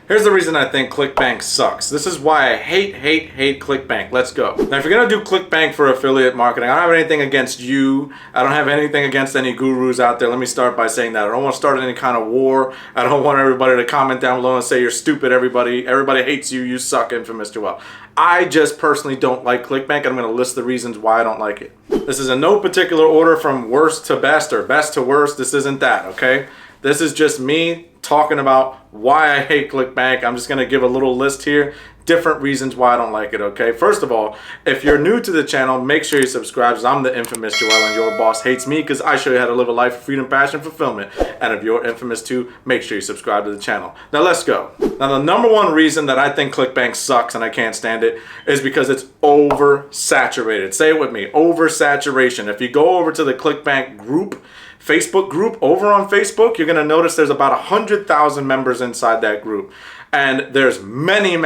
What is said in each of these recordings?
Here's the reason I think Clickbank sucks. This is why I hate Clickbank. Let's go. Now, if you're gonna do Clickbank for affiliate marketing, I don't have anything against you. I don't have anything against any gurus out there. Let me start by saying that. I don't want to start any kind of war. I don't want everybody to comment down below and say you're stupid, everybody hates you, you suck, Infamous Joel. I just personally don't like Clickbank, and I'm gonna list the reasons why I don't like it. This is in no particular order from worst to best or best to worst. This isn't that, okay? This is just me talking about why I hate Clickbank. I'm just going to give a little list here, different reasons why I don't like it, okay? First of all, if you're new to the channel, make sure you subscribe, because I'm the infamous Joel and your boss hates me, because I show you how to live a life of freedom, passion, fulfillment. And if you're infamous too, make sure you subscribe to the channel. Now let's go. Now the number one reason that I think Clickbank sucks and I can't stand it is because it's oversaturated. Say it with me, oversaturation. If you go over to the Clickbank group, Facebook group, over on Facebook, you're going to notice there's about 100,000 members inside that group. And there's many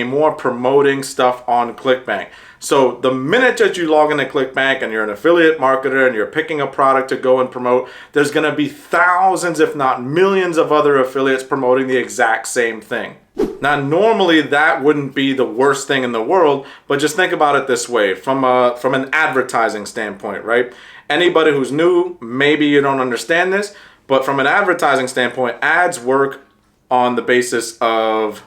more promoting stuff on Clickbank. So the minute that you log into Clickbank and you're an affiliate marketer and you're picking a product to go and promote, there's going to be thousands, if not millions of other affiliates promoting the exact same thing. Now, normally that wouldn't be the worst thing in the world, but just think about it this way, from an advertising standpoint, right? Anybody who's new, maybe you don't understand this, but from an advertising standpoint, ads work on the basis of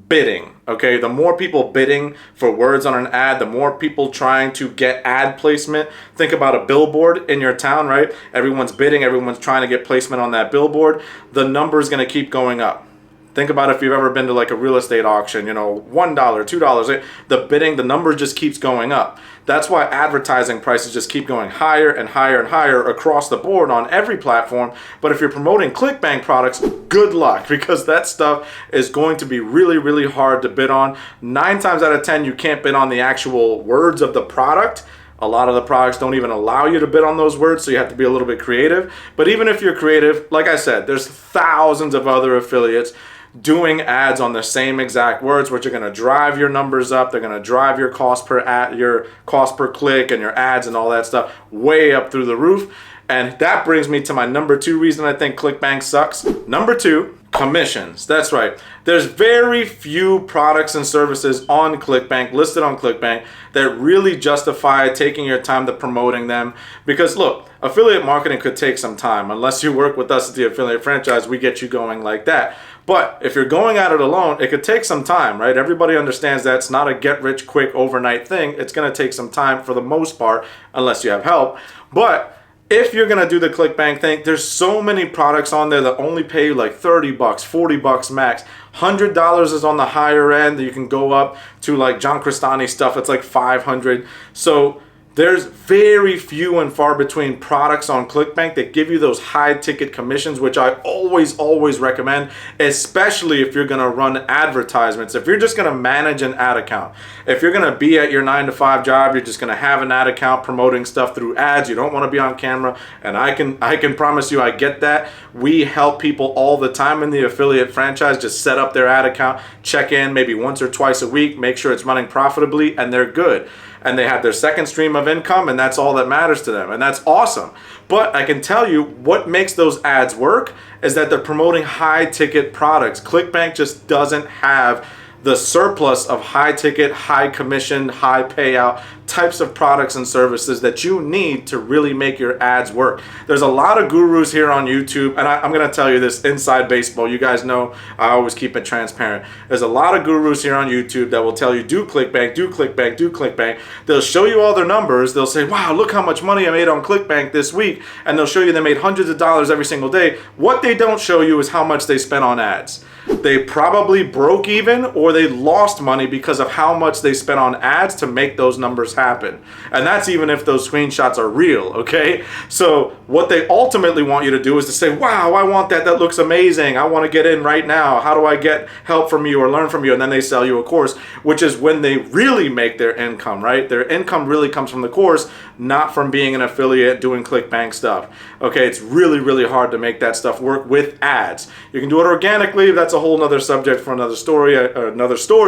bidding, okay? The more people bidding for words on an ad, the more people trying to get ad placement. Think about a billboard in your town, right? Everyone's bidding, everyone's trying to get placement on that billboard. The number is going to keep going up. Think about if you've ever been to like a real estate auction, you know, $1, $2, the bidding, the number just keeps going up. That's why advertising prices just keep going higher and higher and higher across the board on every platform. But if you're promoting Clickbank products, good luck, because that stuff is going to be really hard to bid on. 9 times out of 10, you can't bid on the actual words of the product. A lot of the products don't even allow you to bid on those words, so you have to be a little bit creative. But even if you're creative, like I said, there's thousands of other affiliates doing ads on the same exact words, which are going to drive your numbers up. They're going to drive your cost per ad, your cost per click, and your ads and all that stuff way up through the roof. And that brings me to my number 2 reason I think Clickbank sucks. Number 2, commissions. That's right. There's very few products and services on Clickbank, listed on Clickbank, that really justify taking your time to promoting them. Because look, affiliate marketing could take some time. Unless you work with us at the affiliate franchise, we get you going like that. But if you're going at it alone, it could take some time, right? Everybody understands that it's not a get-rich-quick overnight thing. It's going to take some time for the most part, unless you have help. But if you're going to do the Clickbank thing, there's so many products on there that only pay you like $30, $40 max. $100 is on the higher end. You can go up to like John Crestani stuff. It's like $500. So there's very few and far between products on Clickbank that give you those high ticket commissions, which I always recommend, especially if you're going to run advertisements. If you're just going to manage an ad account, if you're going to be at your 9-to-5 job, you're just going to have an ad account promoting stuff through ads. You don't want to be on camera, and I can promise you I get that. We help people all the time in the affiliate franchise just set up their ad account, check in maybe once or twice a week, make sure it's running profitably, and they're good. And they have their second stream of income, and that's all that matters to them. And that's awesome. But I can tell you what makes those ads work is that they're promoting high ticket products. Clickbank just doesn't have the surplus of high ticket, high commission, high payout types of products and services that you need to really make your ads work. There's a lot of gurus here on YouTube, and I'm going to tell you this inside baseball. You guys know I always keep it transparent. There's a lot of gurus here on YouTube that will tell you do Clickbank, do Clickbank, do Clickbank. They'll show you all their numbers. They'll say, wow, look how much money I made on Clickbank this week. And they'll show you they made hundreds of dollars every single day. What they don't show you is how much they spent on ads. They probably broke even, or they lost money because of how much they spent on ads to make those numbers happen. And that's even if those screenshots are real, okay? So what they ultimately want you to do is to say, wow, I want that. That looks amazing. I want to get in right now. How do I get help from you or learn from you? And then they sell you a course, which is when they really make their income, right? Their income really comes from the course, not from being an affiliate doing Clickbank stuff. Okay, it's really hard to make that stuff work with ads. You can do it organically. That's a whole nother subject for another story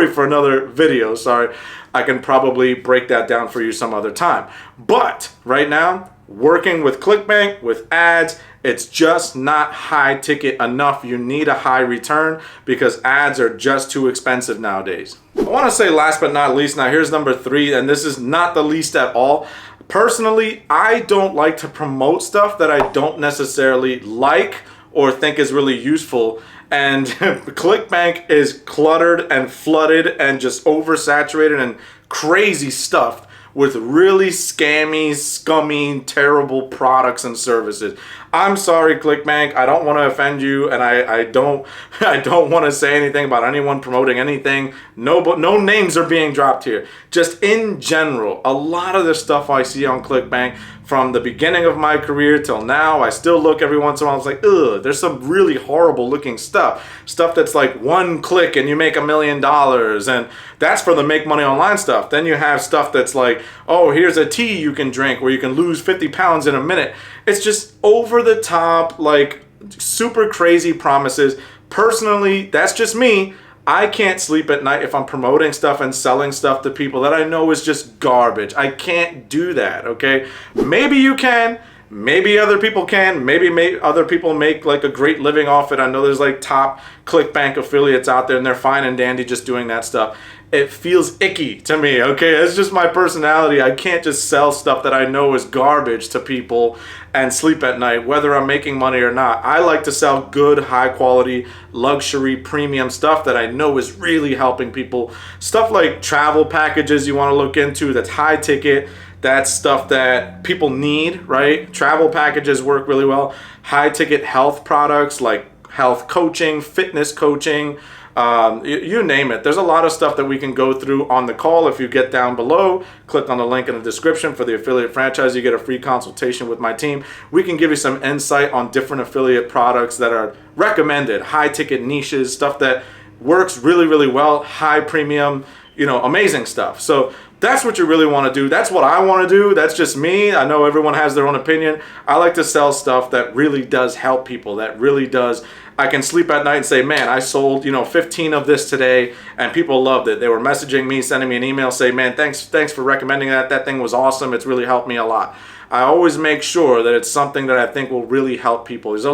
for another video, sorry. I can probably break that down for you some other time. But right now, working with Clickbank, with ads, it's just not high ticket enough. You need a high return because ads are just too expensive nowadays. I want to say last but not least, now here's number 3, and this is not the least at all. Personally, I don't like to promote stuff that I don't necessarily like or think is really useful. And Clickbank is cluttered and flooded and just oversaturated and crazy stuffed with really scammy, scummy, terrible products and services. I'm sorry, Clickbank. I don't want to offend you, and I don't want to say anything about anyone promoting anything. No names are being dropped here. Just in general, a lot of the stuff I see on Clickbank from the beginning of my career till now, I still look every once in a while. It's like, ugh, there's some really horrible looking stuff. Stuff that's like one click and you make $1 million, and that's for the make money online stuff. Then you have stuff that's like, oh, here's a tea you can drink where you can lose 50 pounds in a minute. It's just over the top, like super crazy promises. Personally, that's just me. I can't sleep at night if I'm promoting stuff and selling stuff to people that I know is just garbage. I can't do that, okay? Maybe you can. Maybe other people can. Maybe other people make like a great living off it. I know there's like top Clickbank affiliates out there and they're fine and dandy just doing that stuff. It feels icky to me, okay? It's just my personality. I can't just sell stuff that I know is garbage to people and sleep at night, whether I'm making money or not. I like to sell good, high quality, luxury, premium stuff that I know is really helping people. Stuff like travel packages you want to look into that's high ticket. That's stuff that people need, right? Travel packages work really well. High ticket health products like health coaching, fitness coaching, you name it. There's a lot of stuff that we can go through on the call. If you get down below, click on the link in the description for the affiliate franchise. You get a free consultation with my team. We can give you some insight on different affiliate products that are recommended, high ticket niches, stuff that works really, really well, high premium, amazing stuff. So that's what you really want to do. That's what I want to do. That's just me. I know everyone has their own opinion. I like to sell stuff that really does help people, that really does. I can sleep at night and say, man, I sold, 15 of this today and people loved it. They were messaging me, sending me an email, say, man, thanks for recommending that. That thing was awesome. It's really helped me a lot. I always make sure that it's something that I think will really help people. There's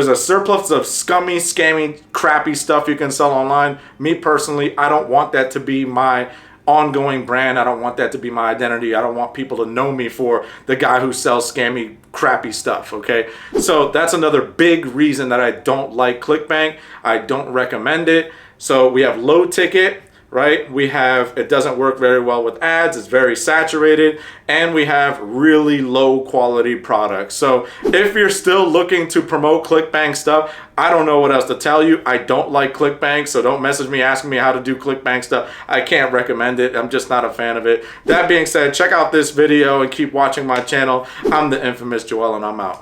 a surplus of scummy, scammy, crappy stuff you can sell online. Me personally, I don't want that to be my ongoing brand. I don't want that to be my identity. I don't want people to know me for the guy who sells scammy, crappy stuff, okay? So that's another big reason that I don't like Clickbank. I don't recommend it. So we have low ticket, right? It doesn't work very well with ads. It's very saturated, and we have really low quality products. So if you're still looking to promote Clickbank stuff, I don't know what else to tell you. I don't like Clickbank, so don't message me asking me how to do Clickbank stuff. I can't recommend it. I'm just not a fan of it. That being said, check out this video and keep watching my channel. I'm the infamous Joel, and I'm out.